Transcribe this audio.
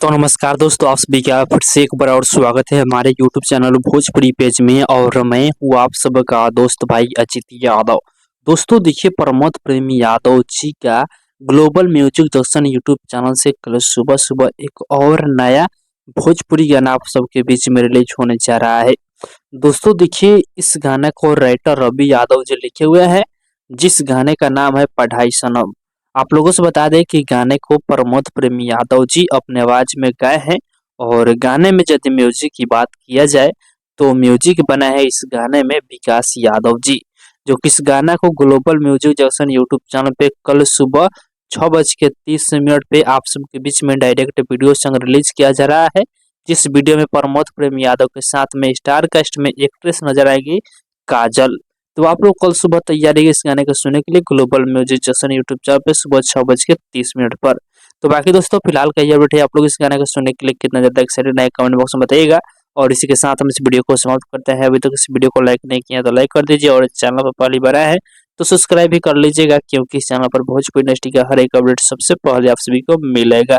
तो नमस्कार दोस्तों, आप सभी का फिर से एक बार और स्वागत है हमारे यूट्यूब चैनल भोजपुरी पेज में। और मैं हूँ आप सबका दोस्त भाई अजित यादव। दोस्तों देखिए, प्रमोद प्रेमी यादव जी का global music junction YouTube channel से कल सुबह सुबह एक और नया भोजपुरी गाना आप सबके बीच में रिलीज होने जा रहा है। दोस्तों देखिए, इस गाने को राइटर रवि यादव जी लिखे हुए हैं, जिस गाने का नाम है पढ़ाई सनम। आप लोगों से बता दें कि गाने को प्रमोद प्रेमी यादव जी अपने आवाज में गाए हैं। और गाने में यदि म्यूजिक की बात किया जाए तो म्यूजिक बना है इस गाने में विकास यादव जी, जो कि इस गाना को global music junction YouTube channel पे कल सुबह 6:30 पे आप सबके बीच में डायरेक्ट वीडियो संग रिलीज किया जा रहा है। जिस वीडियो में प्रमोद प्रेमी यादव के साथ में स्टार कास्ट में एक्ट्रेस नजर आएगी काजल। तो आप लोग कल सुबह तैयारी है इस गाने को सुनने के लिए global music junction YouTube channel पे सुबह 6:30 पर। तो बाकी दोस्तों फिलहाल का ये अपडेट है, आप लोग इस गाने को सुनने के लिए कितना ज्यादा एक्साइटेड है कमेंट बॉक्स में बताइएगा। और इसी के साथ हम इस वीडियो को समाप्त करते हैं। अभी तक इस वीडियो को लाइक नहीं किया तो लाइक कर दीजिए, और चैनल पर पहली बार आया है तो सब्सक्राइब भी कर लीजिएगा, क्योंकि इस चैनल पर भोजपुरी इंडस्ट्री का हर एक अपडेट सबसे पहले आप सभी को मिलेगा।